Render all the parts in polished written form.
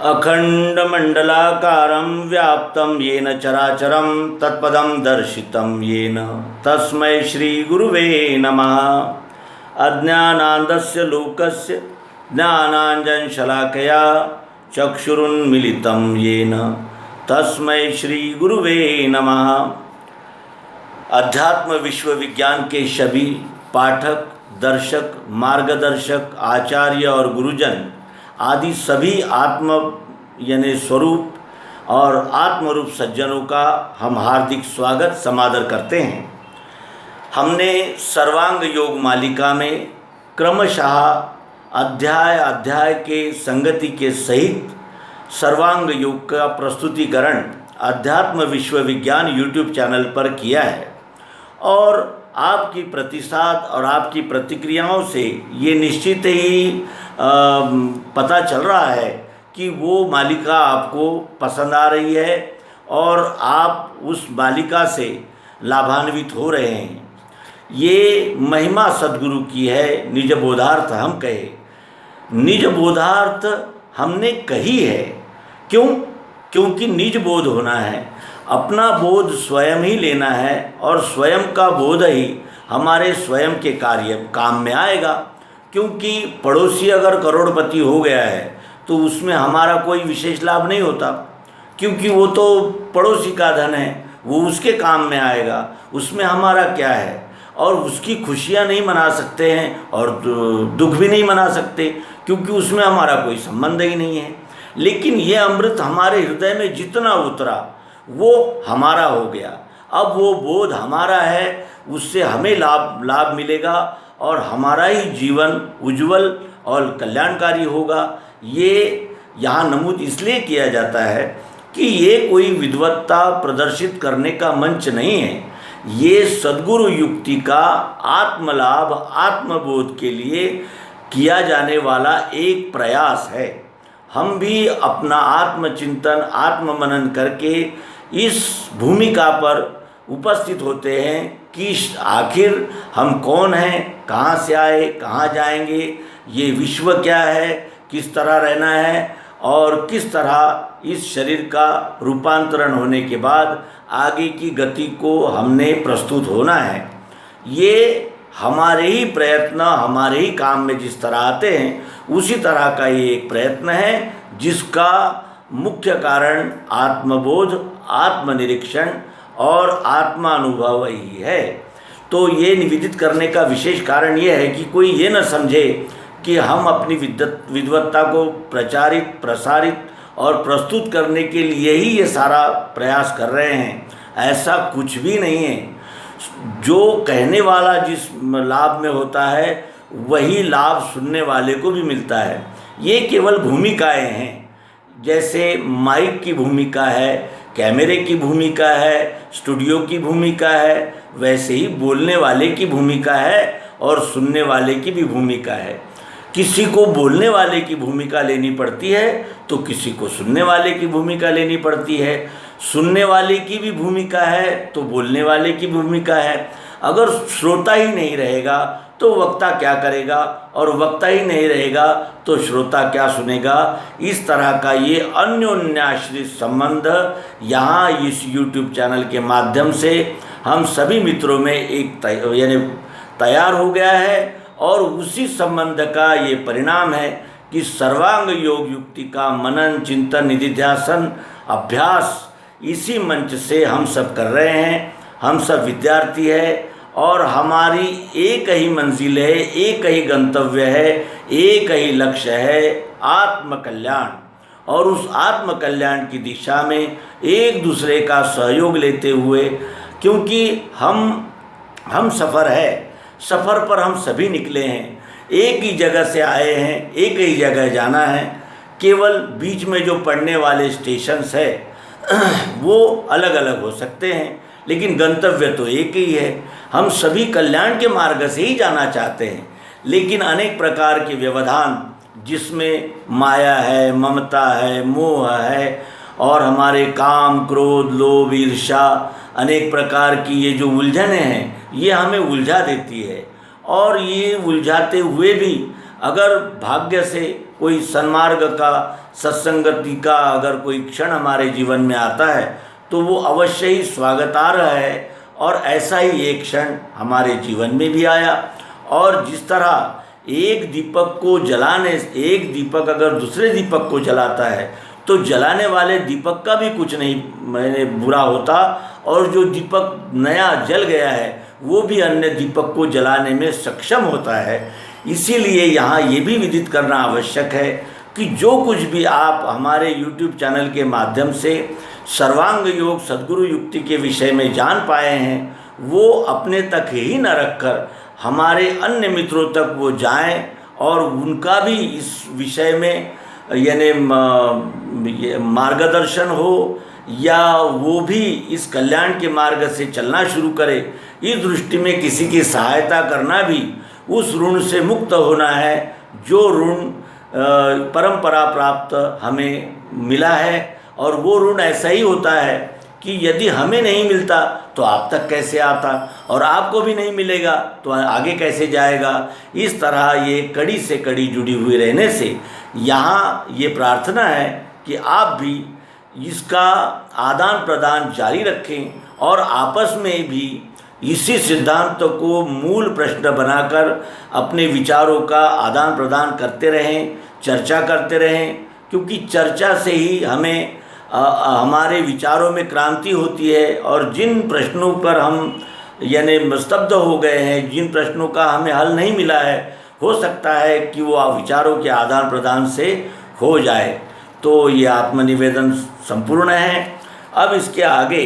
अखंडमंडलाकारं व्याप्तं येन चराचरं तत्पदं दर्शितं येन तस्मै श्रीगुरुवे नमः। अज्ञानान्धस्य लोकस्य ज्ञानाञ्जनशलाकया चक्षुरुन्मीलितं येन तस्मै श्रीगुरुवे नमः। अध्यात्म विश्व विज्ञान के सभी पाठक, दर्शक, मार्गदर्शक, आचार्य और गुरुजन आदि सभी आत्म यानी स्वरूप और आत्मरूप सज्जनों का हम हार्दिक स्वागत समादर करते हैं। हमने सर्वांग योग मालिका में क्रमशः अध्याय अध्याय के संगति के सहित सर्वांग योग का प्रस्तुतिकरण अध्यात्म विश्व विज्ञान यूट्यूब चैनल पर किया है और आपकी प्रतिसाद और आपकी प्रतिक्रियाओं से ये निश्चित ही पता चल रहा है कि वो मालिका आपको पसंद आ रही है और आप उस मालिका से लाभान्वित हो रहे हैं। ये महिमा सद्गुरु की है। निज बोधार्थ हम कहे, निज बोधार्थ हमने कही है। क्यों? क्योंकि निज बोध होना है, अपना बोध स्वयं ही लेना है और स्वयं का बोध ही हमारे स्वयं के काम में आएगा। क्योंकि पड़ोसी अगर करोड़पति हो गया है तो उसमें हमारा कोई विशेष लाभ नहीं होता, क्योंकि वो तो पड़ोसी का धन है, वो उसके काम में आएगा, उसमें हमारा क्या है। और उसकी खुशियाँ नहीं मना सकते हैं और दुख भी नहीं मना सकते, क्योंकि उसमें हमारा कोई संबंध ही नहीं है। लेकिन ये अमृत हमारे हृदय में जितना उतरा वो हमारा हो गया। अब वो बोध हमारा है, उससे हमें लाभ मिलेगा और हमारा ही जीवन उज्जवल और कल्याणकारी होगा। ये यहाँ नमूद इसलिए किया जाता है कि ये कोई विद्वत्ता प्रदर्शित करने का मंच नहीं है। ये सद्गुरु युक्ति का आत्मलाभ, आत्मबोध के लिए किया जाने वाला एक प्रयास है। हम भी अपना आत्मचिंतन, आत्ममनन करके इस भूमिका पर उपस्थित होते हैं कि आखिर हम कौन हैं, कहाँ से आए, कहाँ जाएंगे, ये विश्व क्या है, किस तरह रहना है और किस तरह इस शरीर का रूपांतरण होने के बाद आगे की गति को हमने प्रस्तुत होना है। ये हमारे ही प्रयत्न, हमारे ही काम में जिस तरह आते हैं उसी तरह का ये एक प्रयत्न है, जिसका मुख्य कारण आत्मबोध, आत्मनिरीक्षण और आत्मानुभव ही है। तो ये निवेदित करने का विशेष कारण ये है कि कोई ये न समझे कि हम अपनी विद्वत्ता को प्रचारित, प्रसारित और प्रस्तुत करने के लिए ही ये सारा प्रयास कर रहे हैं। ऐसा कुछ भी नहीं है। जो कहने वाला जिस लाभ में होता है वही लाभ सुनने वाले को भी मिलता है। ये केवल भूमिकाएं हैं। जैसे माइक की भूमिका है, कैमरे की भूमिका है, स्टूडियो की भूमिका है, वैसे ही बोलने वाले की भूमिका है और सुनने वाले की भी भूमिका है। किसी को बोलने वाले की भूमिका लेनी पड़ती है तो किसी को सुनने वाले की भूमिका लेनी पड़ती है। सुनने वाले की भी भूमिका है तो बोलने वाले की भूमिका है। अगर श्रोता ही नहीं रहेगा तो वक्ता क्या करेगा, और वक्ता ही नहीं रहेगा तो श्रोता क्या सुनेगा। इस तरह का ये अन्योन्याश्रित संबंध यहाँ इस YouTube चैनल के माध्यम से हम सभी मित्रों में एक यानी तैयार हो गया है। और उसी संबंध का ये परिणाम है कि सर्वांग योग युक्ति का मनन, चिंतन, निधिध्यासन, अभ्यास इसी मंच से हम सब कर रहे हैं। हम सब विद्यार्थी है और हमारी एक ही मंजिल है, एक ही गंतव्य है, एक ही लक्ष्य है, आत्मकल्याण। और उस आत्मकल्याण की दिशा में एक दूसरे का सहयोग लेते हुए, क्योंकि हम सफ़र है, सफ़र पर हम सभी निकले हैं, एक ही जगह से आए हैं, एक ही जगह जाना है। केवल बीच में जो पड़ने वाले स्टेशंस है वो अलग अलग हो सकते हैं, लेकिन गंतव्य तो एक ही है। हम सभी कल्याण के मार्ग से ही जाना चाहते हैं, लेकिन अनेक प्रकार के व्यवधान जिसमें माया है, ममता है, मोह है और हमारे काम, क्रोध, लोभ, ईर्ष्या, अनेक प्रकार की ये जो उलझनें हैं ये हमें उलझा देती है। और ये उलझाते हुए भी अगर भाग्य से कोई सन्मार्ग का, सत्संगति का अगर कोई क्षण हमारे जीवन में आता है तो वो अवश्य ही स्वागतार्ह है। और ऐसा ही एक क्षण हमारे जीवन में भी आया। और जिस तरह एक दीपक को जलाने, एक दीपक अगर दूसरे दीपक को जलाता है तो जलाने वाले दीपक का भी कुछ नहीं बुरा होता, और जो दीपक नया जल गया है वो भी अन्य दीपक को जलाने में सक्षम होता है। इसीलिए यहाँ ये भी विदित करना आवश्यक है कि जो कुछ भी आप हमारे YouTube चैनल के माध्यम से सर्वांग योग सद्गुरु युक्ति के विषय में जान पाए हैं, वो अपने तक ही न रखकर हमारे अन्य मित्रों तक वो जाएं और उनका भी इस विषय में यानी मार्गदर्शन हो, या वो भी इस कल्याण के मार्ग से चलना शुरू करे। इस दृष्टि में किसी की सहायता करना भी उस ऋण से मुक्त होना है जो ऋण परंपरा प्राप्त हमें मिला है। और वो ऋण ऐसा ही होता है कि यदि हमें नहीं मिलता तो आप तक कैसे आता, और आपको भी नहीं मिलेगा तो आगे कैसे जाएगा। इस तरह ये कड़ी से कड़ी जुड़ी हुई रहने से यहाँ ये प्रार्थना है कि आप भी इसका आदान प्रदान जारी रखें और आपस में भी इसी सिद्धांत को मूल प्रश्न बनाकर अपने विचारों का आदान प्रदान करते रहें, चर्चा करते रहें, क्योंकि चर्चा से ही हमें हमारे विचारों में क्रांति होती है। और जिन प्रश्नों पर हम यानी स्तब्ध हो गए हैं, जिन प्रश्नों का हमें हल नहीं मिला है, हो सकता है कि वो विचारों के आदान प्रदान से हो जाए। तो ये आत्मनिवेदन संपूर्ण है। अब इसके आगे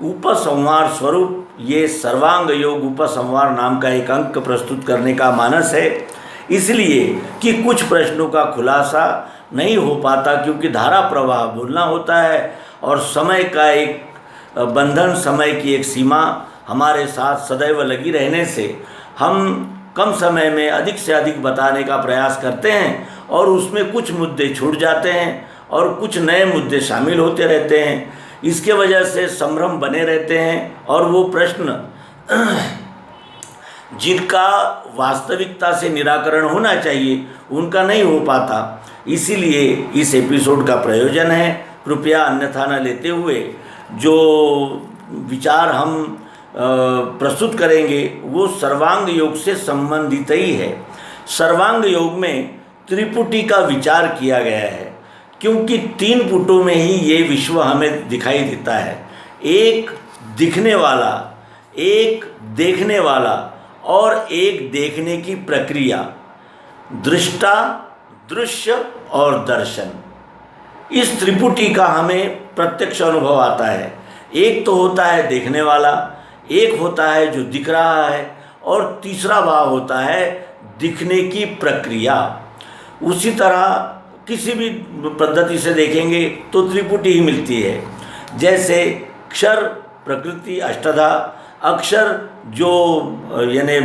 उपसंहार स्वरूप ये सर्वांग योग उपसंहार नाम का एक अंक प्रस्तुत करने का मानस है, इसलिए कि कुछ प्रश्नों का खुलासा नहीं हो पाता, क्योंकि धारा प्रवाह बोलना होता है और समय का एक बंधन, समय की एक सीमा हमारे साथ सदैव लगी रहने से हम कम समय में अधिक से अधिक बताने का प्रयास करते हैं, और उसमें कुछ मुद्दे छूट जाते हैं और कुछ नए मुद्दे शामिल होते रहते हैं। इसके वजह से संभ्रम बने रहते हैं, और वो प्रश्न जिनका वास्तविकता से निराकरण होना चाहिए उनका नहीं हो पाता। इसीलिए इस एपिसोड का प्रयोजन है, कृपया अन्यथा न लेते हुए जो विचार हम प्रस्तुत करेंगे वो सर्वांग योग से संबंधित ही है। सर्वांग योग में त्रिपुटी का विचार किया गया है, क्योंकि 3 पुटों में ही ये विश्व हमें दिखाई देता है। एक दिखने वाला, एक देखने वाला और एक देखने की प्रक्रिया, दृष्टा, दृश्य और दर्शन। इस त्रिपुटी का हमें प्रत्यक्ष अनुभव आता है। एक तो होता है देखने वाला, एक होता है जो दिख रहा है, और तीसरा भाव होता है दिखने की प्रक्रिया। उसी तरह किसी भी पद्धति से देखेंगे तो त्रिपुटी ही मिलती है। जैसे क्षर प्रकृति अष्टधा, अक्षर जो यानी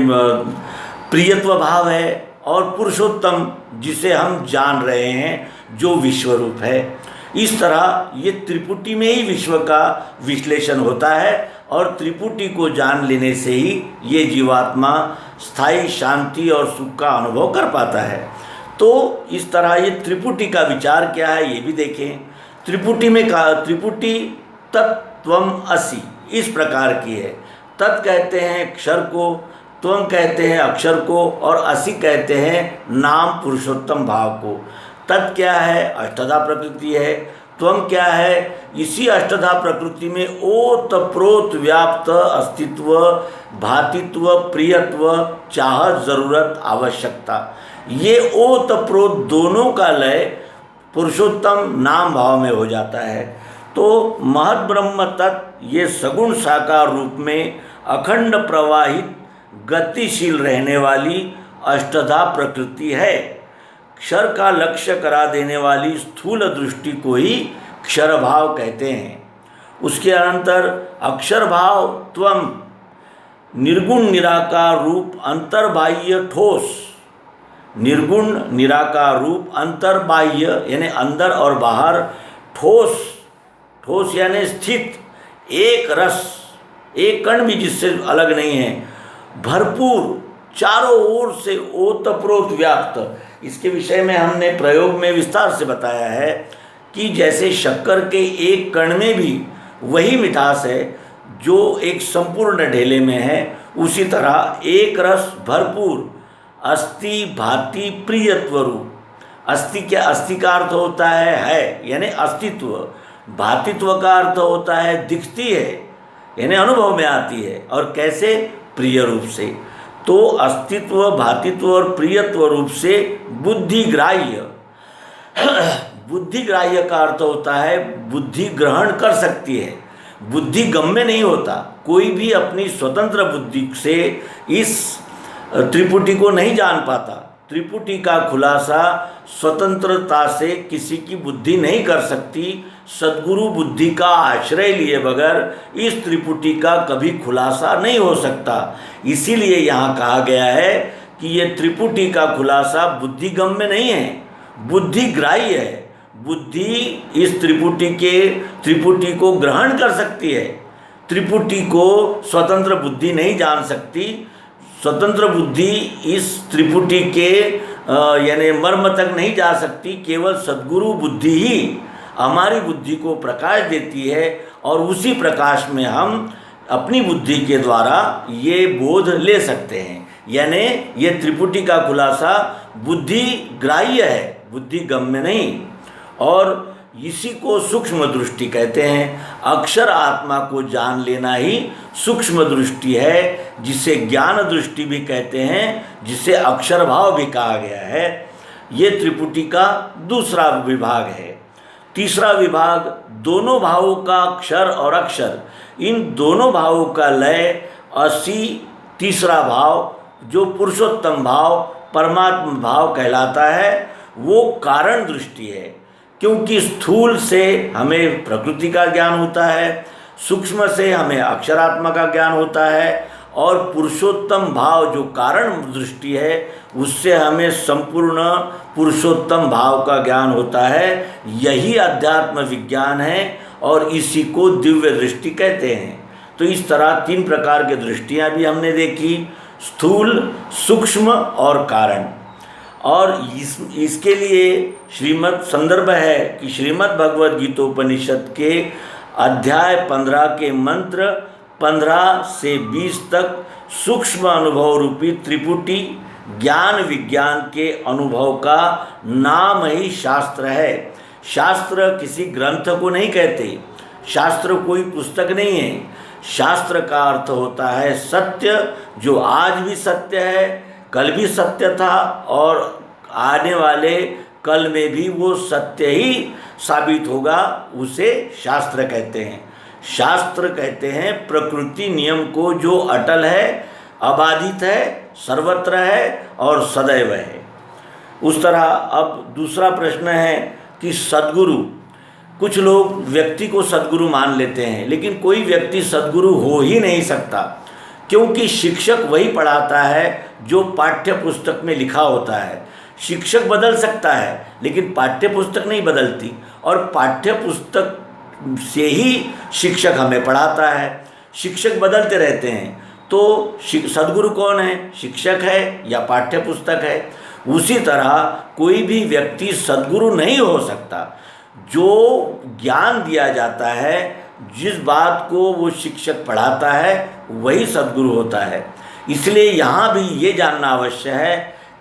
प्रियत्व भाव है, और पुरुषोत्तम जिसे हम जान रहे हैं जो विश्वरूप है। इस तरह ये त्रिपुटी में ही विश्व का विश्लेषण होता है, और त्रिपुटी को जान लेने से ही ये जीवात्मा स्थायी शांति और सुख का अनुभव कर पाता है। तो इस तरह ये त्रिपुटी का विचार क्या है ये भी देखें। त्रिपुटी में त्रिपुटी तत्त्वम असि इस प्रकार की है। तत् कहते हैं अक्षर को, त्वम कहते हैं अक्षर को, और असि कहते हैं नाम पुरुषोत्तम भाव को। तत् क्या है? अष्टधा प्रकृति है। त्वम क्या है? इसी अष्टधा प्रकृति में ओत प्रोत व्याप्त अस्तित्व, भातित्व, प्रियत्व, चाहत, जरूरत, आवश्यकता, ये ओत प्रोत दोनों का लय पुरुषोत्तम नाम भाव में हो जाता है। तो महद ब्रह्म तत्व ये सगुण साकार रूप में अखंड प्रवाहित गतिशील रहने वाली अष्टधा प्रकृति है। क्षर का लक्ष्य करा देने वाली स्थूल दृष्टि को ही क्षर भाव कहते हैं। उसके अनंतर अक्षर भाव त्वम निर्गुण निराकार रूप अंतर्बाह्य ठोस, निर्गुण निराकार रूप अंतर्बाह्य यानी अंदर और बाहर, ठोस, ठोस यानी स्थित, एक रस, एक कण भी जिससे अलग नहीं है, भरपूर, चारों ओर से ओतप्रोत व्याप्त। इसके विषय में हमने प्रयोग में विस्तार से बताया है कि जैसे शक्कर के एक कण में भी वही मिठास है जो एक संपूर्ण ढेले में है, उसी तरह एक रस भरपूर अस्ति भाति प्रियत्वरूप। अस्ति क्या, अस्ति का अर्थ होता है यानी अस्तित्व, भातित्व का अर्थ होता है दिखती है यानी अनुभव में आती है, और कैसे, प्रिय रूप से। तो अस्तित्व, भातित्व और प्रियत्व रूप से बुद्धिग्राह्य। बुद्धिग्राह्य का अर्थ होता है बुद्धि ग्रहण कर सकती है, बुद्धि गम्य नहीं होता। कोई भी अपनी स्वतंत्र बुद्धि से इस त्रिपुटी को नहीं जान पाता। त्रिपुटी का खुलासा स्वतंत्रता से किसी की बुद्धि नहीं कर सकती। सद्गुरु बुद्धि का आश्रय लिए बगैर इस त्रिपुटी का कभी खुलासा नहीं हो सकता। इसीलिए यहाँ कहा गया है कि ये त्रिपुटी का खुलासा बुद्धिगम्य नहीं है, बुद्धिग्राह्य है। बुद्धि इस त्रिपुटी को ग्रहण कर सकती है, त्रिपुटी को स्वतंत्र बुद्धि नहीं जान सकती। स्वतंत्र बुद्धि इस त्रिपुटी के यानी मर्म तक नहीं जा सकती। केवल सद्गुरु बुद्धि ही हमारी बुद्धि को प्रकाश देती है, और उसी प्रकाश में हम अपनी बुद्धि के द्वारा ये बोध ले सकते हैं। यानी ये त्रिपुटी का खुलासा बुद्धि ग्राह्य है, बुद्धि गम्य नहीं। और इसी को सूक्ष्म दृष्टि कहते हैं। अक्षर आत्मा को जान लेना ही सूक्ष्म दृष्टि है, जिसे ज्ञान दृष्टि भी कहते हैं, जिसे अक्षर भाव भी कहा गया है। ये त्रिपुटी का दूसरा विभाग है। तीसरा विभाग दोनों भावों का, अक्षर और अक्षर, इन दोनों भावों का लय असी तीसरा भाव जो पुरुषोत्तम भाव, परमात्मा भाव कहलाता है, वो कारण दृष्टि है। क्योंकि स्थूल से हमें प्रकृति का ज्ञान होता है, सूक्ष्म से हमें अक्षरात्मा का ज्ञान होता है, और पुरुषोत्तम भाव जो कारण दृष्टि है उससे हमें संपूर्ण पुरुषोत्तम भाव का ज्ञान होता है। यही अध्यात्म विज्ञान है, और इसी को दिव्य दृष्टि कहते हैं। तो इस तरह तीन प्रकार की दृष्टियाँ भी हमने देखी, स्थूल, सूक्ष्म और कारण। और इसके लिए श्रीमद् संदर्भ है कि श्रीमद् भगवद गीतोपनिषद के अध्याय 15 के मंत्र 15 से 20 तक सूक्ष्म अनुभव रूपी त्रिपुटी ज्ञान विज्ञान के अनुभव का नाम ही शास्त्र है। शास्त्र किसी ग्रंथ को नहीं कहते, शास्त्र कोई पुस्तक नहीं है। शास्त्र का अर्थ होता है सत्य, जो आज भी सत्य है, कल भी सत्य था, और आने वाले कल में भी वो सत्य ही साबित होगा, उसे शास्त्र कहते हैं। शास्त्र कहते हैं प्रकृति नियम को जो अटल है, अबाधित है, सर्वत्र है और सदैव है। उस तरह अब दूसरा प्रश्न है कि सद्गुरु, कुछ लोग व्यक्ति को सद्गुरु मान लेते हैं, लेकिन कोई व्यक्ति सद्गुरु हो ही नहीं सकता, क्योंकि शिक्षक वही पढ़ाता है जो पाठ्य पुस्तक में लिखा होता है। शिक्षक बदल सकता है, लेकिन पाठ्य पुस्तक नहीं बदलती, और पाठ्य पुस्तक से ही शिक्षक हमें पढ़ाता है। शिक्षक बदलते रहते हैं, तो सद्गुरु कौन है? शिक्षक है या पाठ्य पुस्तक है? उसी तरह कोई भी व्यक्ति सद्गुरु नहीं हो सकता। जो ज्ञान दिया जाता है, जिस बात को वो शिक्षक पढ़ाता है, वही सद्गुरु होता है। इसलिए यहाँ भी ये जानना आवश्यक है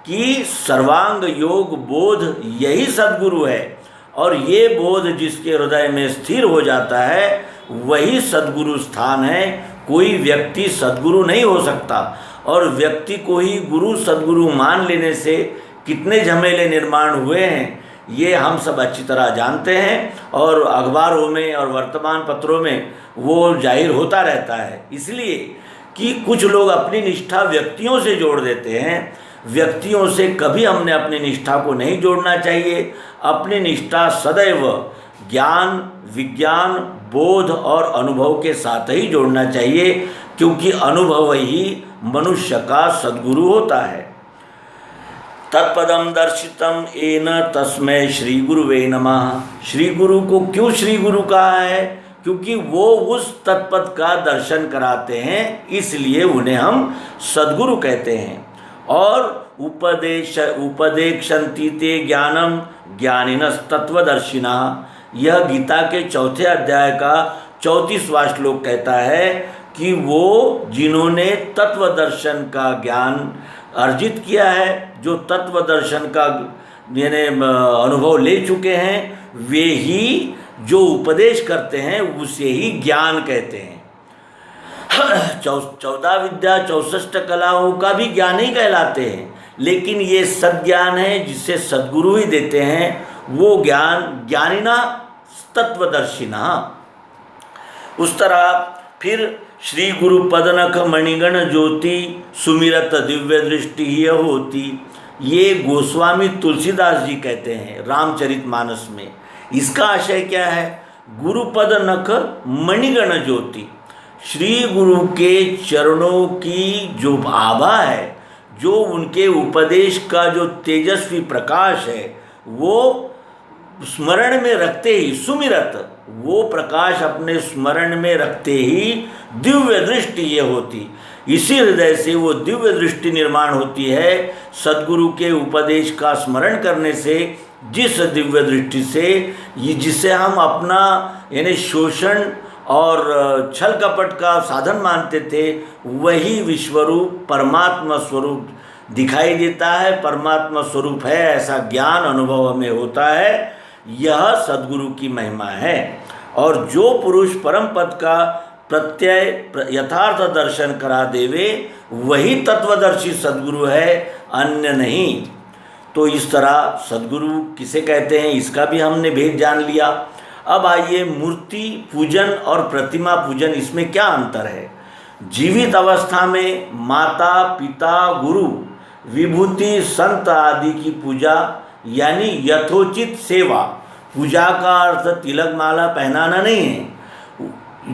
कि सर्वांग योग बोध यही सद्गुरु है, और ये बोध जिसके हृदय में स्थिर हो जाता है वही सद्गुरु स्थान है। कोई व्यक्ति सद्गुरु नहीं हो सकता, और व्यक्ति को ही गुरु सद्गुरु मान लेने से कितने झमेले निर्माण हुए हैं ये हम सब अच्छी तरह जानते हैं, और अखबारों में और वर्तमान पत्रों में वो जाहिर होता रहता है। इसलिए कि कुछ लोग अपनी निष्ठा व्यक्तियों से जोड़ देते हैं। व्यक्तियों से कभी हमने अपनी निष्ठा को नहीं जोड़ना चाहिए। अपनी निष्ठा सदैव ज्ञान, विज्ञान, बोध और अनुभव के साथ ही जोड़ना चाहिए, क्योंकि अनुभव ही मनुष्य का सद्गुरु होता है। तत्पदम दर्शितम येन तस्मै श्री गुरुवे नमः। श्री गुरु को क्यों श्री गुरु कहा है? क्योंकि वो उस तत्पद का दर्शन कराते हैं, इसलिए उन्हें हम सद्गुरु कहते हैं। और उपदेक्षन्ति ते ज्ञानम ज्ञानिनस्तत्वदर्शिनः। यह गीता के चौथे अध्याय का 34वां श्लोक कहता है कि वो जिन्होंने तत्व दर्शन का ज्ञान अर्जित किया है, जो तत्व दर्शन का यानी अनुभव ले चुके हैं, वे ही जो उपदेश करते हैं उसे ही ज्ञान कहते हैं। 14 विद्या 64 कलाओं का भी ज्ञान ही कहलाते हैं, लेकिन ये सद्ज्ञान है जिसे सद्गुरु ही देते हैं। वो ज्ञान ज्ञानिना तत्वदर्शिना। उस तरह फिर श्री गुरु पदनख मणिगण ज्योति सुमिरत दिव्य दृष्टि ही होती। ये गोस्वामी तुलसीदास जी कहते हैं रामचरितमानस में। इसका आशय क्या है? गुरुपद नख मणिगण ज्योति, श्री गुरु के चरणों की जो आभा है, जो उनके उपदेश का जो तेजस्वी प्रकाश है, वो स्मरण में रखते ही सुमिरत, वो प्रकाश अपने स्मरण में रखते ही दिव्य दृष्टि ये होती। इसी हृदय से वो दिव्य दृष्टि निर्माण होती है सद्गुरु के उपदेश का स्मरण करने से। जिस दिव्य दृष्टि से जिसे हम अपना यानी शोषण और छल कपट का साधन मानते थे, वही विश्वरूप परमात्मा स्वरूप दिखाई देता है, परमात्मा स्वरूप है, ऐसा ज्ञान अनुभव हमें होता है। यह सद्गुरु की महिमा है। और जो पुरुष परम पद का प्रत्यय यथार्थ दर्शन करा देवे, वही तत्वदर्शी सद्गुरु है, अन्य नहीं। तो इस तरह सद्गुरु किसे कहते हैं, इसका भी हमने भेद जान लिया। अब आइए मूर्ति पूजन और प्रतिमा पूजन, इसमें क्या अंतर है? जीवित अवस्था में माता पिता गुरु विभूति संत आदि की पूजा यानी यथोचित सेवा। पूजा का अर्थ तिलक माला पहनाना नहीं है।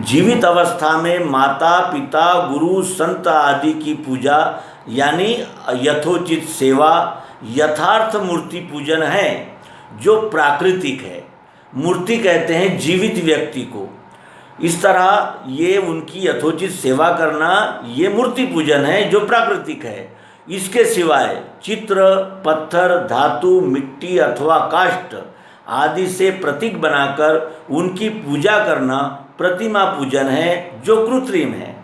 जीवित अवस्था में माता पिता गुरु संत आदि की पूजा यानी यथोचित सेवा यथार्थ मूर्ति पूजन है, जो प्राकृतिक है। मूर्ति कहते हैं जीवित व्यक्ति को। इस तरह ये उनकी यथोचित सेवा करना ये मूर्ति पूजन है जो प्राकृतिक है। इसके सिवाय चित्र, पत्थर, धातु, मिट्टी अथवा काष्ठ आदि से प्रतीक बनाकर उनकी पूजा करना प्रतिमा पूजन है, जो कृत्रिम है।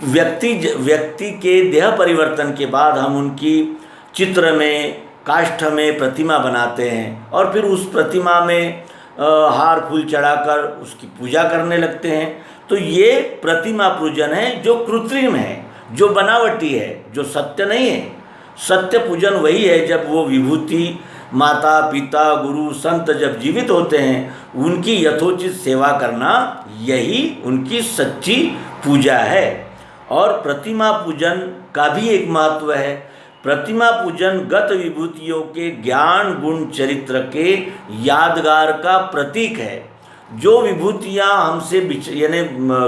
व्यक्ति के देह परिवर्तन के बाद हम उनकी चित्र में, काष्ठ में प्रतिमा बनाते हैं और फिर उस प्रतिमा में हार फूल चढ़ाकर उसकी पूजा करने लगते हैं। तो ये प्रतिमा पूजन है जो कृत्रिम है, जो बनावटी है, जो सत्य नहीं है। सत्य पूजन वही है जब वो विभूति माता पिता गुरु संत जब जीवित होते हैं, उनकी यथोचित सेवा करना, यही उनकी सच्ची पूजा है। और प्रतिमा पूजन का भी एक महत्व है। प्रतिमा पूजन गत विभूतियों के ज्ञान गुण चरित्र के यादगार का प्रतीक है। जो विभूतियाँ हमसे यानी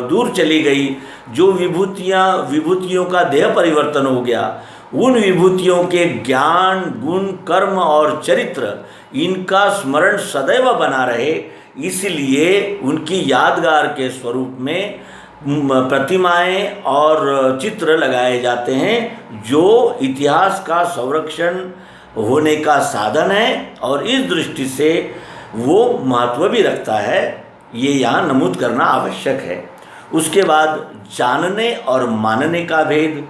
दूर चली गई, जो विभूतियों का देह परिवर्तन हो गया, उन विभूतियों के ज्ञान गुण कर्म और चरित्र, इनका स्मरण सदैव बना रहे, इसलिए उनकी यादगार के स्वरूप में प्रतिमाएं और चित्र लगाए जाते हैं, जो इतिहास का संरक्षण होने का साधन है और इस दृष्टि से वो महत्व भी रखता है। ये यहाँ नमूद करना आवश्यक है। उसके बाद जानने और मानने का भेद।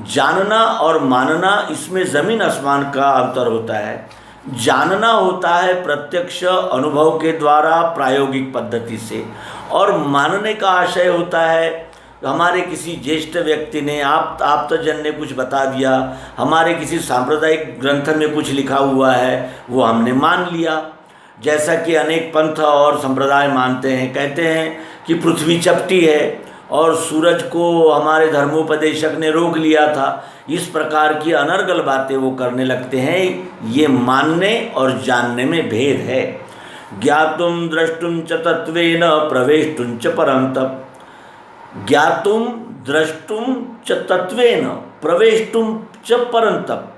जानना और मानना, इसमें ज़मीन आसमान का अंतर होता है। जानना होता है प्रत्यक्ष अनुभव के द्वारा प्रायोगिक पद्धति से, और मानने का आशय होता है हमारे किसी ज्येष्ठ व्यक्ति ने, आप्तजन ने कुछ बता दिया, हमारे किसी सांप्रदायिक ग्रंथ में कुछ लिखा हुआ है, वो हमने मान लिया। जैसा कि अनेक पंथ और संप्रदाय मानते हैं, कहते हैं कि पृथ्वी चपटी है और सूरज को हमारे धर्मोपदेशक ने रोक लिया था। इस प्रकार की अनर्गल बातें वो करने लगते हैं। ये मानने और जानने में भेद है। ज्ञातुम द्रष्टुम च तत्वेन प्रवेष्टुम च परंतप। ज्ञातुम द्रष्टुम च तत्वेन प्रवेष्टुम च परंतप।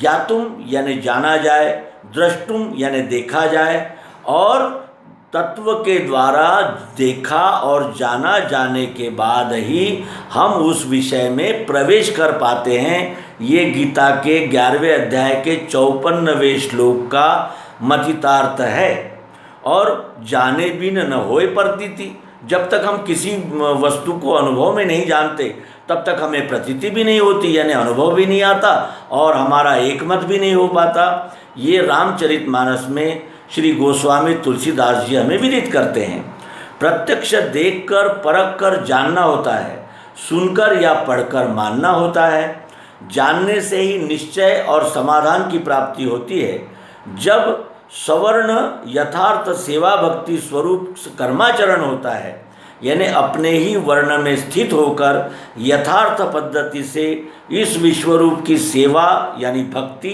ज्ञातुम यानी जाना जाए, द्रष्टुम यानी देखा जाए, और तत्व के द्वारा देखा और जाना जाने के बाद ही हम उस विषय में प्रवेश कर पाते हैं। ये गीता के 11वें अध्याय के 54वें श्लोक का मतितार्थ है। और जाने बिन न होए प्रतीति, जब तक हम किसी वस्तु को अनुभव में नहीं जानते तब तक हमें प्रतीति भी नहीं होती, यानी अनुभव भी नहीं आता और हमारा एकमत भी नहीं हो पाता। ये रामचरितमानस में श्री गोस्वामी तुलसीदास जी हमें विदित करते हैं। प्रत्यक्ष देखकर परख कर जानना होता है, सुनकर या पढ़कर मानना होता है। जानने से ही निश्चय और समाधान की प्राप्ति होती है। जब सवर्ण यथार्थ सेवा भक्ति स्वरूप कर्माचरण होता है, यानी अपने ही वर्ण में स्थित होकर यथार्थ पद्धति से इस विश्वरूप की सेवा यानी भक्ति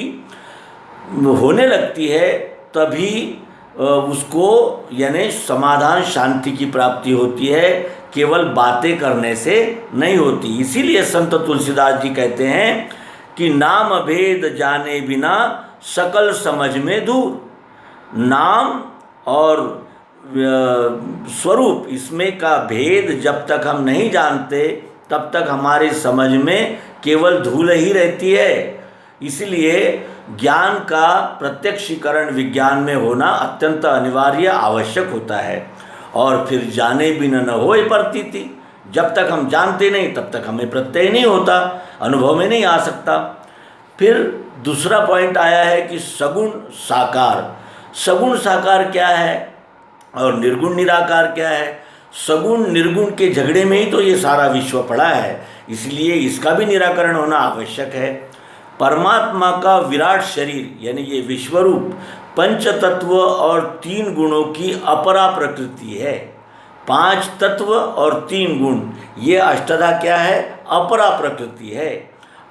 होने लगती है, तभी उसको यानी समाधान शांति की प्राप्ति होती है, केवल बातें करने से नहीं होती। इसीलिए संत तुलसीदास जी कहते हैं कि नाम भेद जाने बिना सकल समझ में दूर। नाम और स्वरूप इसमें का भेद जब तक हम नहीं जानते तब तक हमारी समझ में केवल धूल ही रहती है। इसलिए ज्ञान का प्रत्यक्षीकरण विज्ञान में होना अत्यंत अनिवार्य आवश्यक होता है। और फिर जाने बिना न होए प्रतीति, जब तक हम जानते नहीं तब तक हमें प्रत्यय नहीं होता, अनुभव में नहीं आ सकता। फिर दूसरा पॉइंट आया है कि सगुण साकार। सगुण साकार क्या है और निर्गुण निराकार क्या है? सगुण निर्गुण के झगड़े में ही तो ये सारा विश्व पड़ा है, इसलिए इसका भी निराकरण होना आवश्यक है। परमात्मा का विराट शरीर यानी ये विश्वरूप पंच तत्व और 3 गुणों की अपरा प्रकृति है। 5 तत्व और 3 गुण ये अष्टधा क्या है? अपरा प्रकृति है।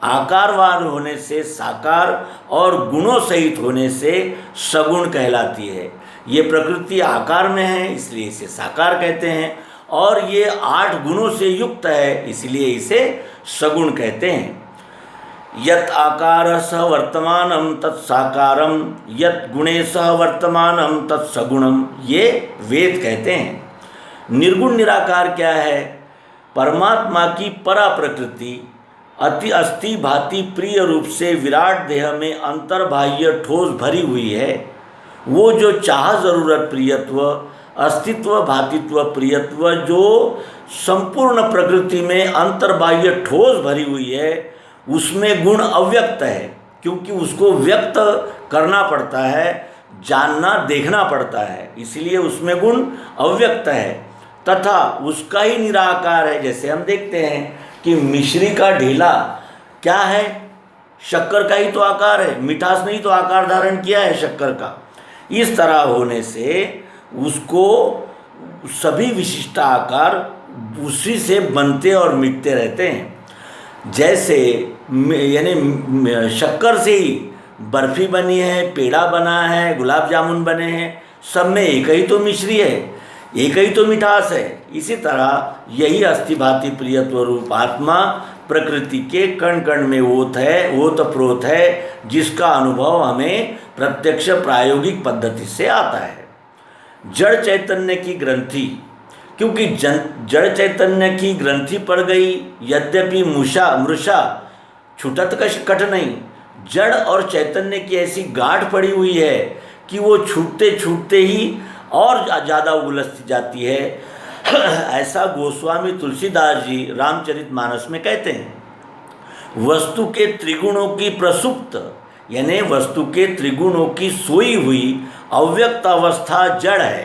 आकारवान होने से साकार और गुणों सहित होने से सगुण कहलाती है। ये प्रकृति आकार में है इसलिए इसे साकार कहते हैं, और ये 8 गुणों से युक्त है इसलिए इसे सगुण कहते हैं। यत आकार सह वर्तमानम तत्साकारम, यत गुणे सह वर्तमानम तत्सगुणम, ये वेद कहते हैं। निर्गुण निराकार क्या है? परमात्मा की परा प्रकृति अति अस्थि भांति प्रिय रूप से विराट देह में अंतर्बाह्य ठोस भरी हुई है। वो जो चाह जरूरत प्रियत्व, अस्तित्व भातित्व प्रियत्व जो संपूर्ण प्रकृति में अंतर्बाह्य ठोस भरी हुई है, उसमें गुण अव्यक्त है, क्योंकि उसको व्यक्त करना पड़ता है, जानना देखना पड़ता है, इसलिए उसमें गुण अव्यक्त है। तथा उसका ही निराकार है। जैसे हम देखते हैं कि मिश्री का ढीला क्या है? शक्कर का ही तो आकार है, मिठास ने ही तो आकार धारण किया है शक्कर का। इस तरह होने से उसको सभी विशिष्ट आकार उसी से बनते और मिटते रहते हैं। जैसे यानी शक्कर से ही बर्फ़ी बनी है, पेड़ा बना है, गुलाब जामुन बने हैं, सब में एक ही तो मिश्री है, एक ही तो मिठास है। इसी तरह यही अस्थिभाति प्रियत्व रूप आत्मा प्रकृति के कण कण में ओतप्रोत है, जिसका अनुभव हमें प्रत्यक्ष प्रायोगिक पद्धति से आता है। जड़ चैतन्य की ग्रंथि, क्योंकि जड़ चैतन्य की ग्रंथि पड़ गई, यद्यपि मृषा छुटत कट नहीं। जड़ और चैतन्य की ऐसी गांठ पड़ी हुई है कि वो छूटते छूटते ही और ज़्यादा उलझ जाती है। ऐसा गोस्वामी तुलसीदास जी रामचरितमानस में कहते हैं। वस्तु के त्रिगुणों की प्रसुप्त यानी वस्तु के त्रिगुणों की सोई हुई अव्यक्त अवस्था जड़ है,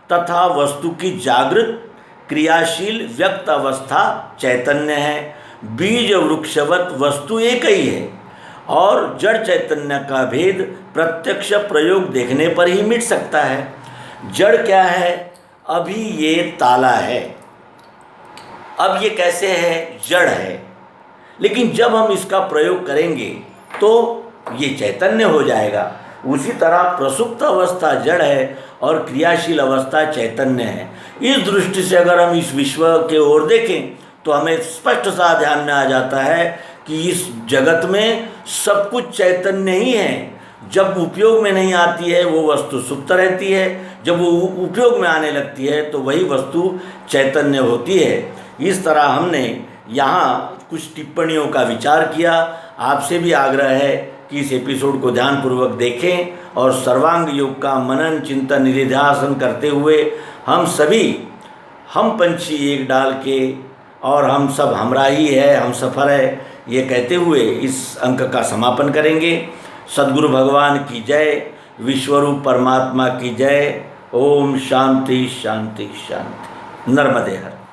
तथा वस्तु की जागृत क्रियाशील व्यक्त अवस्था चैतन्य है। बीज वृक्षवत वस्तु एक ही है और जड़ चैतन्य का भेद प्रत्यक्ष प्रयोग देखने पर ही मिट सकता है। जड़ क्या है? अभी ये ताला है, अब ये कैसे है? जड़ है। लेकिन जब हम इसका प्रयोग करेंगे तो ये चैतन्य हो जाएगा। उसी तरह प्रसुप्त अवस्था जड़ है और क्रियाशील अवस्था चैतन्य है। इस दृष्टि से अगर हम इस विश्व के ओर देखें तो हमें स्पष्ट सा ध्यान में आ जाता है कि इस जगत में सब कुछ चैतन्य ही है। जब उपयोग में नहीं आती है वो वस्तु सुप्त रहती है, जब वो उपयोग में आने लगती है तो वही वस्तु चैतन्य होती है। इस तरह हमने यहाँ कुछ टिप्पणियों का विचार किया। आपसे भी आग्रह है कि इस एपिसोड को ध्यानपूर्वक देखें और सर्वांग योग का मनन चिंतन निधिध्यासन करते हुए हम पंछी एक डाल के और हम सब हमरा ही है, हम सफ़र है, ये कहते हुए इस अंक का समापन करेंगे। सद्गुरु भगवान की जय, विश्वरूप परमात्मा की जय। ओम शांति शांति शांति। नर्मदे हर।